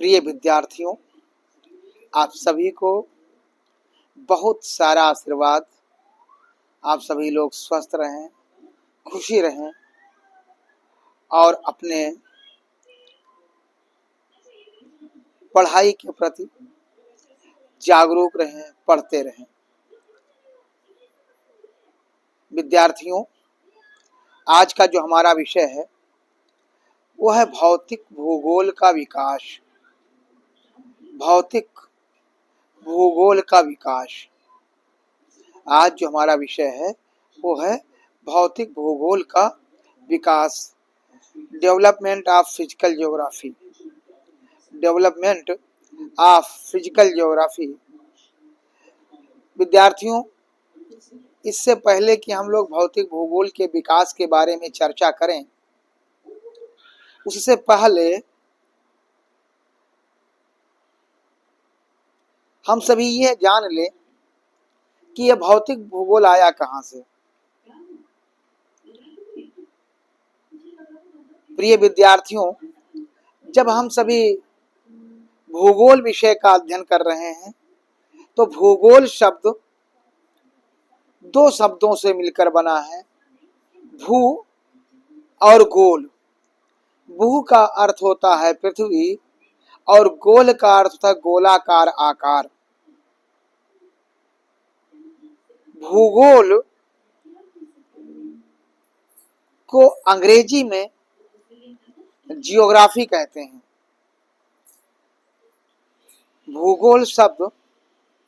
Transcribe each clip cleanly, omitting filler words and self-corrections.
प्रिय विद्यार्थियों, आप सभी को बहुत सारा आशीर्वाद। आप सभी लोग स्वस्थ रहें, खुशी रहें और अपने पढ़ाई के प्रति जागरूक रहें, पढ़ते रहें। विद्यार्थियों, आज का जो हमारा विषय है वो है भौतिक भूगोल का विकास। भौतिक भूगोल का विकास। आज जो हमारा विषय है वो है भौतिक भूगोल का विकास। Development of physical geography. Development of physical geography. विद्यार्थियों, इससे पहले कि हम लोग भौतिक भूगोल के विकास के बारे में चर्चा करें, उससे पहले हम सभी ये जान लें कि यह भौतिक भूगोल आया कहाँ से। प्रिय विद्यार्थियों, जब हम सभी भूगोल विषय का अध्ययन कर रहे हैं तो भूगोल शब्द दो शब्दों से मिलकर बना है, भू और गोल। भू का अर्थ होता है पृथ्वी और गोल का अर्थ होता है गोलाकार आकार। भूगोल को अंग्रेजी में जियोग्राफी कहते हैं। भूगोल शब्द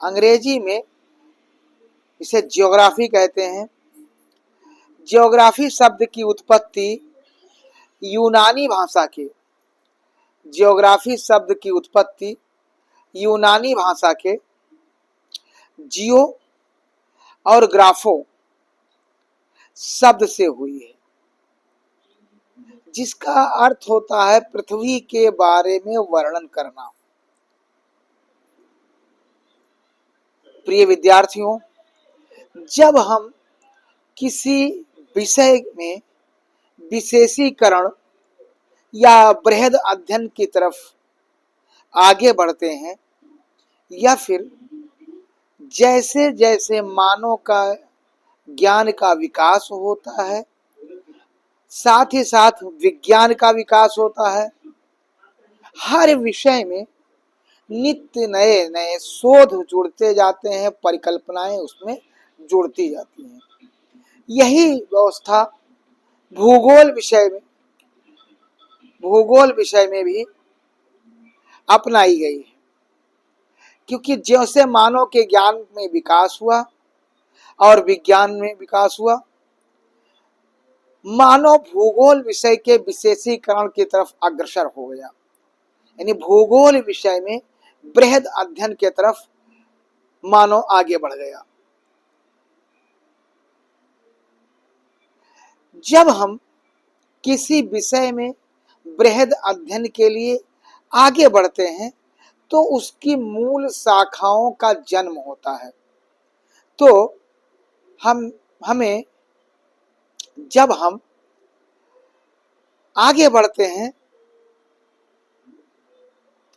अंग्रेजी में इसे जियोग्राफी कहते हैं। जियोग्राफी शब्द की उत्पत्ति यूनानी भाषा के जियोग्राफी शब्द की उत्पत्ति यूनानी भाषा के जियो और ग्राफो शब्द से हुई है, जिसका अर्थ होता है पृथ्वी के बारे में वर्णन करना। प्रिय विद्यार्थियों, जब हम किसी विषय में विशेषीकरण या बृहद अध्ययन की तरफ आगे बढ़ते हैं या फिर जैसे जैसे मानव का ज्ञान का विकास होता है, साथ ही साथ विज्ञान का विकास होता है, हर विषय में नित्य नए नए शोध जुड़ते जाते हैं, परिकल्पनाएं उसमें जुड़ती जाती हैं। यही व्यवस्था भूगोल विषय में भी अपनाई गई है, क्योंकि जैसे मानव के ज्ञान में विकास हुआ और विज्ञान में विकास हुआ, मानव भूगोल विषय के विशेषीकरण की तरफ अग्रसर हो गया। यानी भूगोल विषय में बृहद अध्ययन की तरफ मानव आगे बढ़ गया। जब हम किसी विषय में बृहद अध्ययन के लिए आगे बढ़ते हैं तो उसकी मूल शाखाओं का जन्म होता है। तो हमें जब हम आगे बढ़ते हैं,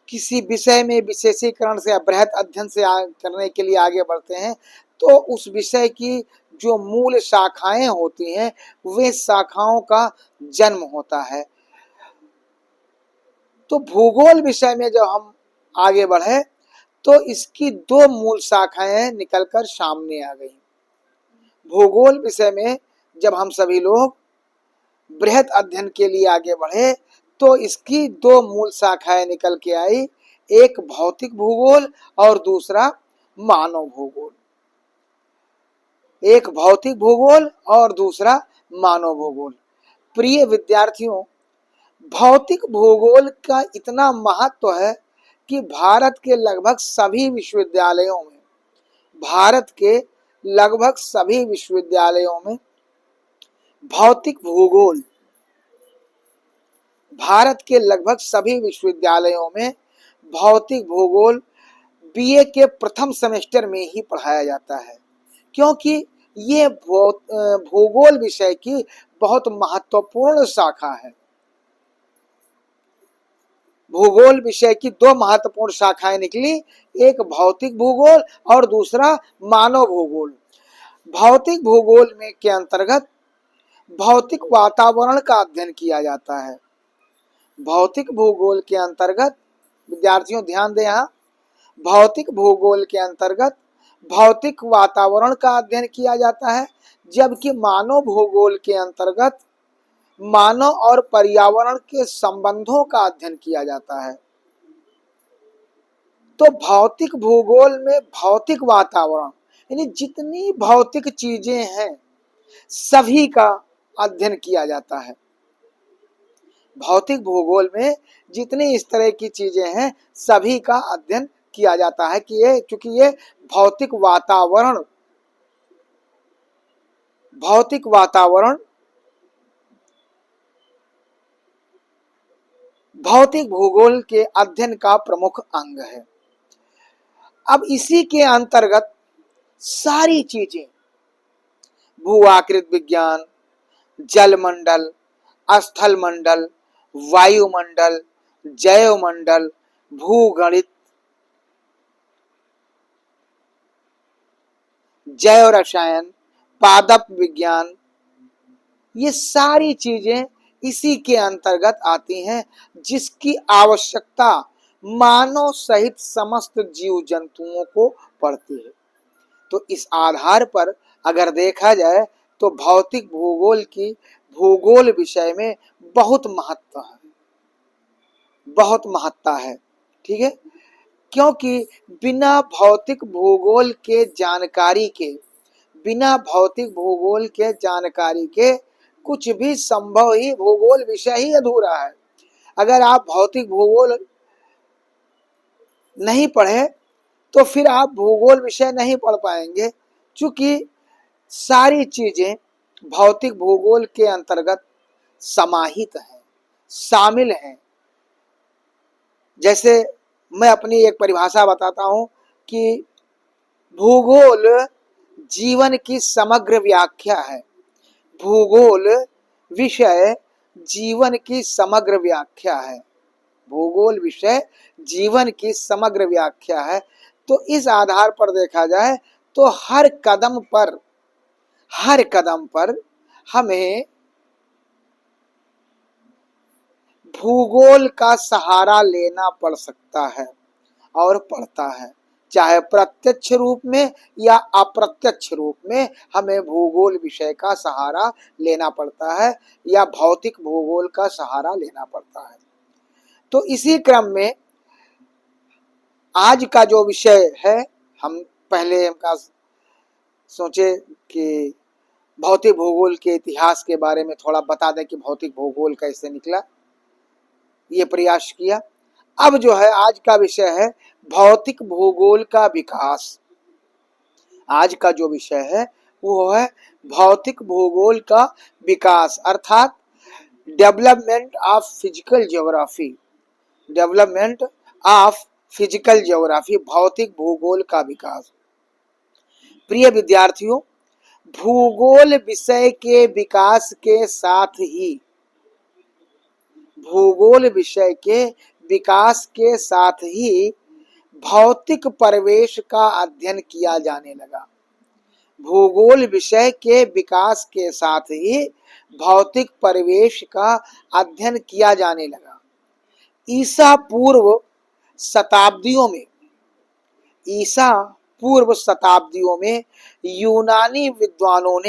किसी विषय में विशेषीकरण से या बृहद अध्ययन से करने के लिए आगे बढ़ते हैं, तो उस विषय की जो मूल शाखाएं होती हैं वे शाखाओं का जन्म होता है। तो भूगोल विषय में जब हम आगे बढ़े तो इसकी दो मूल शाखाएं निकलकर सामने आ गई। भूगोल विषय में जब हम सभी लोग बृहद अध्ययन के लिए आगे बढ़े तो इसकी दो मूल शाखाएं निकल के आई, एक भौतिक भूगोल और दूसरा मानव भूगोल। एक भौतिक भूगोल और दूसरा मानव भूगोल। प्रिय विद्यार्थियों, भौतिक भूगोल का इतना महत्व है कि भारत के लगभग सभी विश्वविद्यालयों में भौतिक भूगोल बीए के प्रथम सेमेस्टर में ही पढ़ाया जाता है, क्योंकि ये भूगोल विषय की बहुत महत्वपूर्ण शाखा है। भूगोल विषय की दो महत्वपूर्ण शाखाएं निकली, एक भौतिक भूगोल और दूसरा मानव भूगोल। भौतिक भूगोल में के अंतर्गत भौतिक वातावरण का अध्ययन किया जाता है। भौतिक भूगोल के अंतर्गत, विद्यार्थियों ध्यान दें, यहाँ भौतिक भूगोल के अंतर्गत भौतिक वातावरण का अध्ययन किया जाता है, जबकि मानव भूगोल के अंतर्गत मानव और पर्यावरण के संबंधों का अध्ययन किया जाता है। तो भौतिक भूगोल में भौतिक वातावरण यानी जितनी भौतिक चीजें हैं सभी का अध्ययन किया जाता है। भौतिक भूगोल में जितनी इस तरह की चीजें हैं सभी का अध्ययन किया जाता है कि ये, चूंकि ये भौतिक वातावरण भौतिक भूगोल के अध्ययन का प्रमुख अंग है। अब इसी के अंतर्गत सारी चीजें, भू आकृति विज्ञान, जलमंडल, स्थल मंडल, वायुमंडल, जैवमंडल, भूगणित, जैव रसायन, पादप विज्ञान, ये सारी चीजें इसी के अंतर्गत आती हैं, जिसकी आवश्यकता मानव सहित समस्त जीव जंतुओं को पड़ती है। तो इस आधार पर अगर देखा जाए तो भौतिक भूगोल की भूगोल विषय में बहुत महत्ता है। ठीक है, क्योंकि बिना भौतिक भूगोल के जानकारी के कुछ भी संभव ही, भूगोल विषय ही अधूरा है। अगर आप भौतिक भूगोल नहीं पढ़े तो फिर आप भूगोल विषय नहीं पढ़ पाएंगे, क्योंकि सारी चीजें भौतिक भूगोल के अंतर्गत समाहित हैं, शामिल हैं। जैसे मैं अपनी एक परिभाषा बताता हूं कि भूगोल जीवन की समग्र व्याख्या है। भूगोल विषय जीवन की समग्र व्याख्या है। भूगोल विषय जीवन की समग्र व्याख्या है। तो इस आधार पर देखा जाए तो हर कदम पर हमें भूगोल का सहारा लेना पड़ सकता है और पड़ता है, चाहे प्रत्यक्ष रूप में या अप्रत्यक्ष रूप में हमें भूगोल विषय का सहारा लेना पड़ता है या भौतिक भूगोल का सहारा लेना पड़ता है। तो इसी क्रम में आज का जो विषय है, हम पहले हमका सोचे कि भौतिक भूगोल के इतिहास के बारे में थोड़ा बता दें कि भौतिक भूगोल कैसे निकला, ये प्रयास किया। अब जो है आज का विषय है भौतिक भूगोल का विकास। आज का जो विषय है वो है भौतिक भूगोल का विकास, अर्थात डेवलपमेंट ऑफ फिजिकल ज्योग्राफी, भौतिक भूगोल का विकास। प्रिय विद्यार्थियों, भूगोल विषय के विकास के साथ ही भौतिक परिवेश का अध्ययन किया जाने लगा। भूगोल विषय के विकास के साथ ही भौतिक परिवेश का अध्ययन किया जाने लगा। ईसा पूर्व शताब्दियों में यूनानी विद्वानों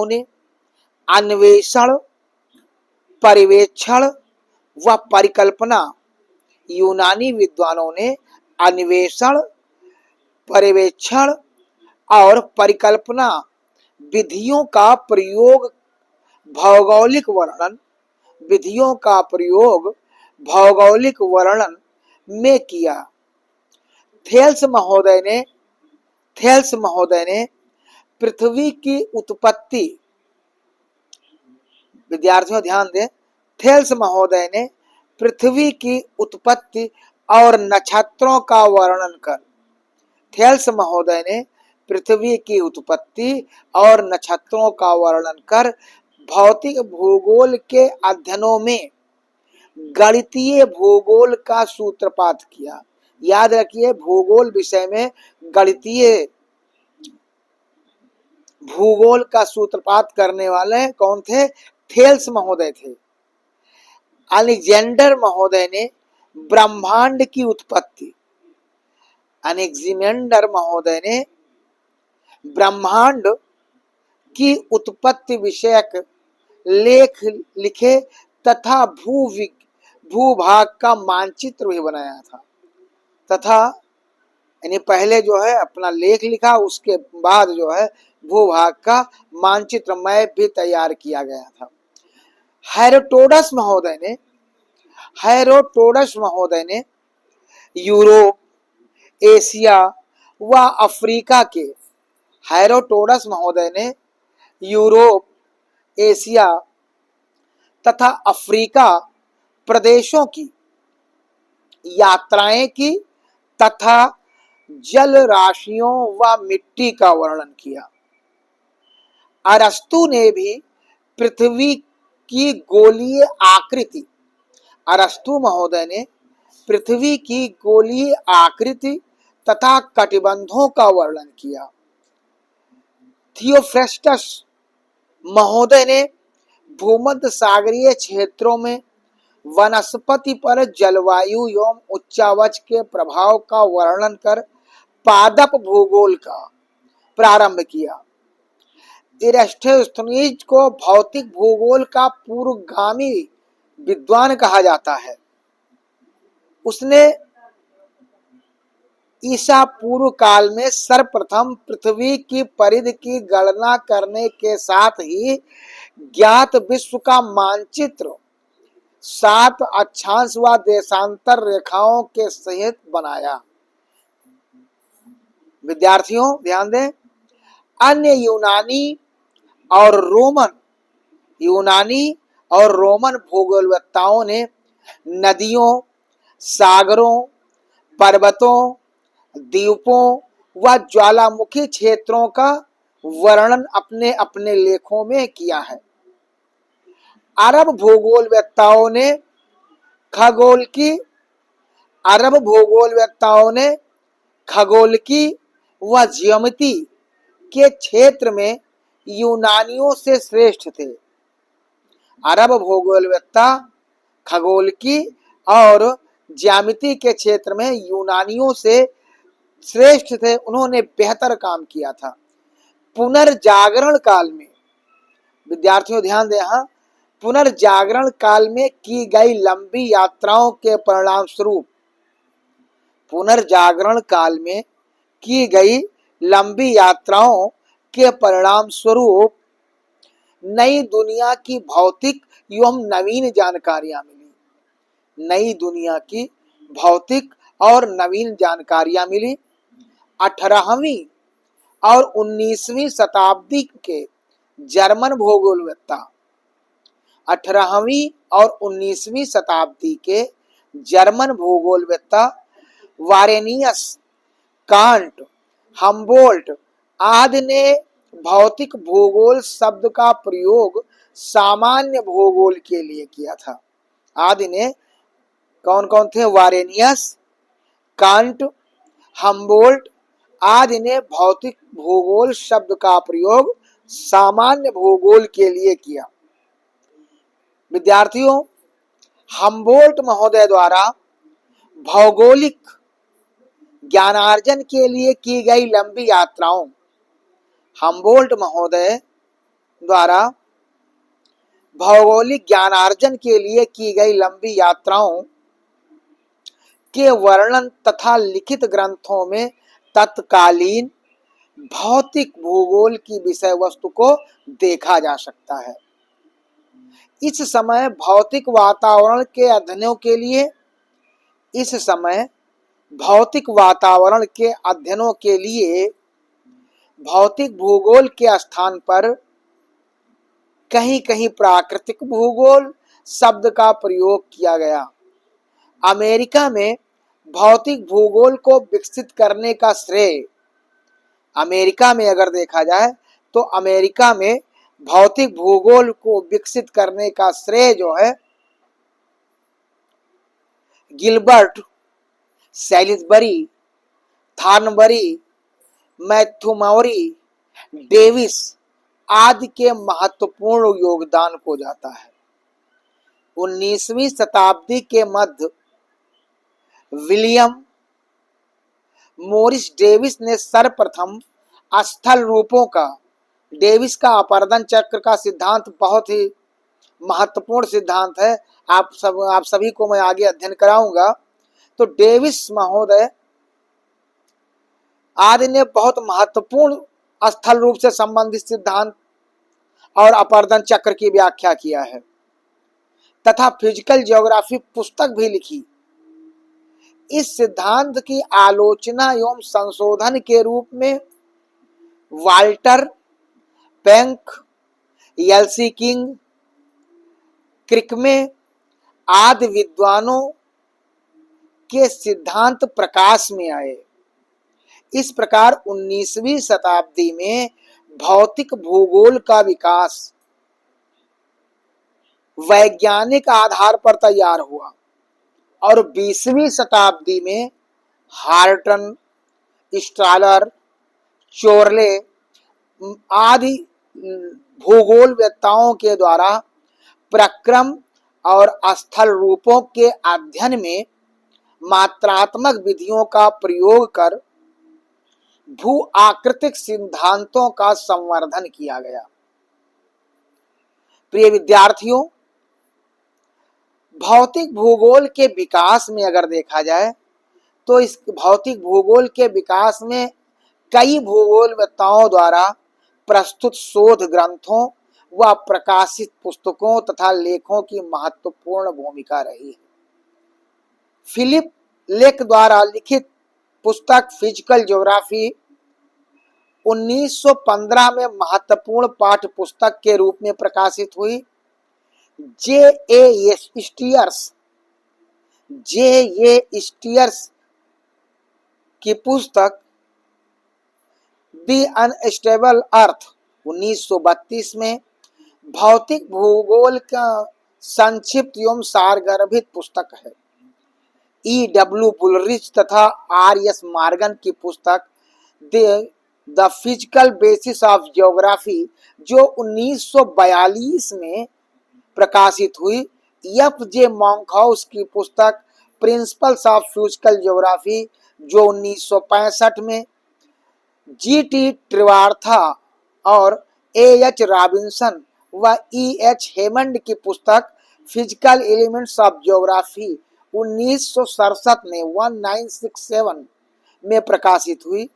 ने अन्वेषण, पर्यवेक्षण व परिकल्पना और परिकल्पना विधियों का प्रयोग भौगोलिक वर्णन में किया। थेल्स महोदय ने पृथ्वी की उत्पत्ति, विद्यार्थियों ध्यान दें, थेल्स महोदय ने पृथ्वी की उत्पत्ति और नक्षत्रों का वर्णन कर भौतिक भूगोल के अध्ययनों में गणितीय भूगोल का सूत्रपात किया। याद रखिए, भूगोल विषय में गणितीय भूगोल का सूत्रपात करने वाले कौन थे? थेल्स महोदय थे। अलेक्जेंडर महोदय ने ब्रह्मांड की उत्पत्ति, अलेक्जेंडर महोदय ने ब्रह्मांड की उत्पत्ति विषयक लेख लिखे तथा भूभाग का मानचित्र भी बनाया था। तथा यानी पहले जो है अपना लेख लिखा, उसके बाद जो है भूभाग का मानचित्र मैप भी तैयार किया गया था। हेरोडोटस महोदय ने यूरोप, एशिया व अफ्रीका के हेरोडोटस महोदय ने यूरोप, एशिया तथा अफ्रीका प्रदेशों की यात्राएं की तथा जल राशियों व मिट्टी का वर्णन किया। अरस्तु ने भी पृथ्वी की गोलीय आकृति, अरस्तु महोदय ने पृथ्वी की गोलीय आकृति तथा कटिबंधों का वर्णन किया। थियोफ्रेस्टस महोदय ने भूमध्य सागरीय क्षेत्रों में वनस्पति पर जलवायु एवं उच्चावच के प्रभाव का वर्णन कर पादप भूगोल का प्रारंभ किया। इरास्टोस्थेनीज को भौतिक भूगोल का पूर्वगामी विद्वान कहा जाता है। उसने ईसा पूर्व काल में सर्वप्रथम पृथ्वी की परिधि की गणना करने के साथ ही ज्ञात विश्व का मानचित्र 7 अक्षांश व देशांतर रेखाओं के सहित बनाया। विद्यार्थियों ध्यान दें, अन्य यूनानी और रोमन भूगोलवेत्ताओं ने नदियों, सागरों, पर्वतों, द्वीपों व ज्वालामुखी क्षेत्रों का वर्णन अपने अपने लेखों में किया है। अरब भूगोलवेत्ताओं ने खगोलकी व ज्यामिति के क्षेत्र में यूनानियों से श्रेष्ठ थे। अरब भूगोलवेत्ता खगोलकी और ज्यामिति के क्षेत्र में यूनानियों से श्रेष्ठ थे, उन्होंने बेहतर काम किया था। पुनर्जागरण काल में, विद्यार्थियों ध्यान दें, यहाँ पुनर्जागरण काल में की गई लंबी यात्राओं के परिणाम स्वरूप, पुनर्जागरण काल में की गई लंबी यात्राओं के परिणाम स्वरूप नई दुनिया की भौतिक एवं नवीन जानकारियां मिली। नई दुनिया की भौतिक और नवीन जानकारियां मिली। 18वीं और 19वीं शताब्दी के जर्मन भूगोलवेत्ता, 18वीं और 19वीं शताब्दी के जर्मन भूगोलवेत्ता वारेनियस, कांट, हम्बोल्ट आदि ने भौतिक भूगोल शब्द का प्रयोग सामान्य भूगोल के लिए किया था। आदि ने कौन कौन थे? वारेनियस, कांट, हम्बोल्ट आदि ने भौतिक भूगोल शब्द का प्रयोग सामान्य भूगोल के लिए किया। विद्यार्थियों, हम्बोल्ट महोदय द्वारा भौगोलिक ज्ञानार्जन के लिए की गई लंबी यात्राओं, हम्बोल्ट महोदय द्वारा भौगोलिक ज्ञानार्जन के लिए की गई लंबी यात्राओं के वर्णन तथा लिखित ग्रंथों में तत्कालीन भौतिक भूगोल की विषय वस्तु को देखा जा सकता है। इस समय भौतिक वातावरण के अध्ययनों के लिए भौतिक भूगोल के स्थान पर कहीं कहीं प्राकृतिक भूगोल शब्द का प्रयोग किया गया। अमेरिका में भौतिक भूगोल को विकसित करने का श्रेय, अमेरिका में अगर देखा जाए तो अमेरिका में भौतिक भूगोल को विकसित करने का श्रेय जो है गिलबर्ट, सैलिसबरी, थॉर्नबरी, मैथ्यू, डेविस आदि के महत्वपूर्ण योगदान को जाता है। 19वीं शताब्दी के मध्य विलियम मोरिस डेविस ने सर्वप्रथम स्थल रूपों का, डेविस का अपवर्तन चक्र का सिद्धांत बहुत ही महत्वपूर्ण सिद्धांत है। आप सभी को मैं आगे अध्ययन कराऊंगा। तो डेविस महोदय आदि ने बहुत महत्वपूर्ण स्थल रूप से संबंधित सिद्धांत और अपवर्तन चक्र की व्याख्या किया है तथा फिजिकल ज्योग्राफी पुस्तक भी लिखी। इस सिद्धांत की आलोचना एवं संशोधन के रूप में वाल्टर पेंक, एलसी किंग, क्रिकमे आदि विद्वानों के सिद्धांत प्रकाश में आए। इस प्रकार 19वीं शताब्दी में भौतिक भूगोल का विकास वैज्ञानिक आधार पर तैयार हुआ और 20वीं शताब्दी में हार्टन, स्टालर, चोर्ले आदि भूगोलवेत्ताओं के द्वारा प्रक्रम और स्थल रूपों के अध्ययन में मात्रात्मक विधियों का प्रयोग कर भू आकृतिक सिद्धांतों का संवर्धन किया गया। प्रिय विद्यार्थियों, भौतिक भूगोल के विकास में अगर देखा जाए तो इस भौतिक भूगोल के विकास में कई भूगोलवेत्ताओं द्वारा प्रस्तुत शोध ग्रंथों व प्रकाशित पुस्तकों तथा लेखों की महत्वपूर्ण भूमिका रही है। फिलिप लेक द्वारा लिखित पुस्तक फिजिकल ज्योग्राफी 1915 में महत्वपूर्ण पाठ्य पुस्तक के रूप में प्रकाशित हुई। जे स्टीयर्स की पुस्तक द अनस्टेबल अर्थ 1932 में भौतिक भूगोल का संक्षिप्त एवं सारगर्भित पुस्तक है। E.W. बुलरिच तथा R.S. मॉर्गन की पुस्तक the physical basis of geography जो 1942 में प्रकाशित हुई। F.J. मॉन्कहाउस की पुस्तक प्रिंसिपल्स ऑफ फिजिकल ज्योग्राफी जो 1965 में, G.T. त्रिवार्था और A.H. रॉबिन्सन व E.H. हेमंड की पुस्तक फिजिकल एलिमेंट्स ऑफ ज्योग्राफी 1967 में 1967 में प्रकाशित हुई।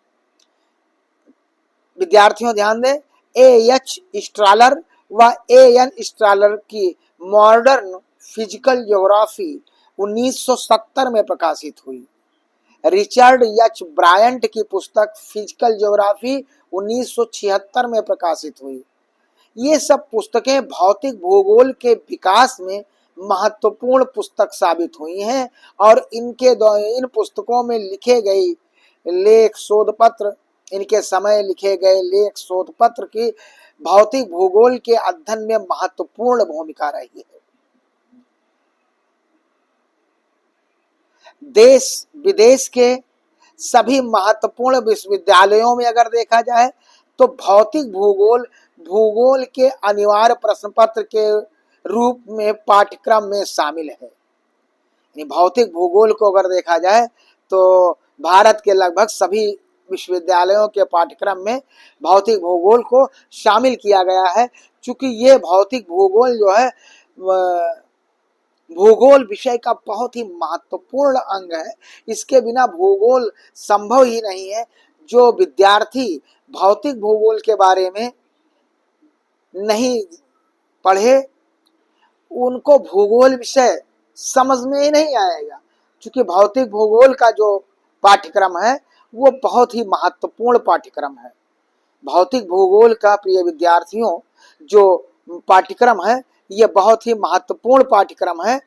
विद्यार्थियों ध्यान दें, A.H. स्ट्रालर व A.N. स्ट्रालर की मॉडर्न फिजिकल ज्योग्राफी 1970 में प्रकाशित हुई। रिचर्ड एच ब्रायंट की पुस्तक फिजिकल ज्योग्राफी 1976 में प्रकाशित हुई। ये सब पुस्तकें भौतिक भूगोल के विकास में महत्वपूर्ण पुस्तक साबित हुई हैं और इन पुस्तकों में लिखे गए लेख, शोध पत्र, इनके समय लिखे गए लेख, शोध पत्र की भौतिक भूगोल के अध्ययन में महत्वपूर्ण भूमिका रही है। देश विदेश के सभी महत्वपूर्ण विश्वविद्यालयों में अगर देखा जाए तो भौतिक भूगोल के अनिवार्य प्रश्न पत्र के रूप में पाठ्यक्रम में शामिल है। भौतिक भूगोल को अगर देखा जाए तो भारत के लगभग सभी विश्वविद्यालयों के पाठ्यक्रम में भौतिक भूगोल को शामिल किया गया है। चूंकि ये भौतिक भूगोल जो है भूगोल विषय का बहुत ही महत्वपूर्ण अंग है। इसके बिना भूगोल संभव ही नहीं है। जो विद्यार्थी भौतिक भूगोल के बारे में नहीं पढ़े उनको भूगोल विषय समझ में ही नहीं आएगा। क्योंकि भौतिक भूगोल का जो पाठ्यक्रम है वो बहुत ही महत्वपूर्ण पाठ्यक्रम है। भौतिक भूगोल का प्रिय विद्यार्थियों जो पाठ्यक्रम है ये बहुत ही महत्वपूर्ण पाठ्यक्रम है।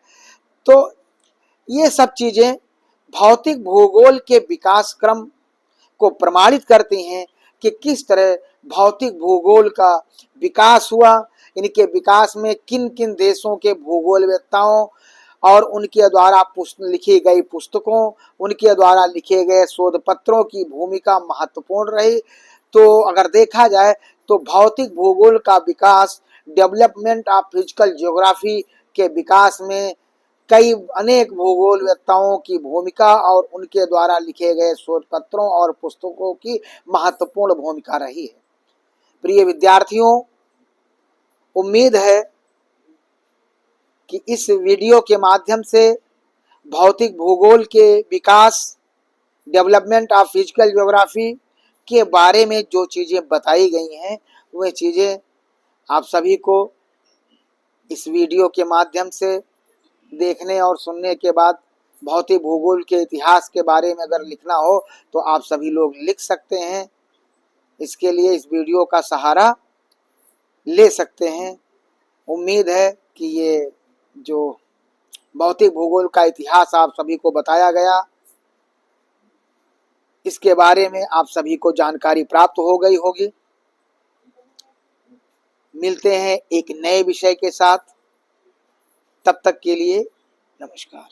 तो ये सब चीजें भौतिक भूगोल के विकास क्रम को प्रमाणित करती हैं कि किस तरह भौतिक भूगोल का विकास हुआ, इनके विकास में किन किन देशों के भूगोलवेत्ताओं और उनके द्वारा लिखी गई पुस्तकों, उनके द्वारा लिखे गए शोध पत्रों की भूमिका महत्वपूर्ण रही। तो अगर देखा जाए तो भौतिक भूगोल का विकास डेवलपमेंट ऑफ फिजिकल ज्योग्राफी के विकास में कई अनेक भूगोलवेत्ताओं की भूमिका और उनके द्वारा लिखे गए शोध पत्रों और पुस्तकों की महत्वपूर्ण भूमिका रही है। प्रिय विद्यार्थियों, उम्मीद है कि इस वीडियो के माध्यम से भौतिक भूगोल के विकास, डेवलपमेंट ऑफ फिजिकल ज्योग्राफी के बारे में जो चीज़ें बताई गई हैं, वह चीज़ें आप सभी को इस वीडियो के माध्यम से देखने और सुनने के बाद भौतिक भूगोल के इतिहास के बारे में अगर लिखना हो तो आप सभी लोग लिख सकते हैं। इसके लिए इस वीडियो का सहारा ले सकते हैं। उम्मीद है कि ये जो भौतिक भूगोल का इतिहास आप सभी को बताया गया, इसके बारे में आप सभी को जानकारी प्राप्त हो गई होगी। मिलते हैं एक नए विषय के साथ, तब तक के लिए नमस्कार।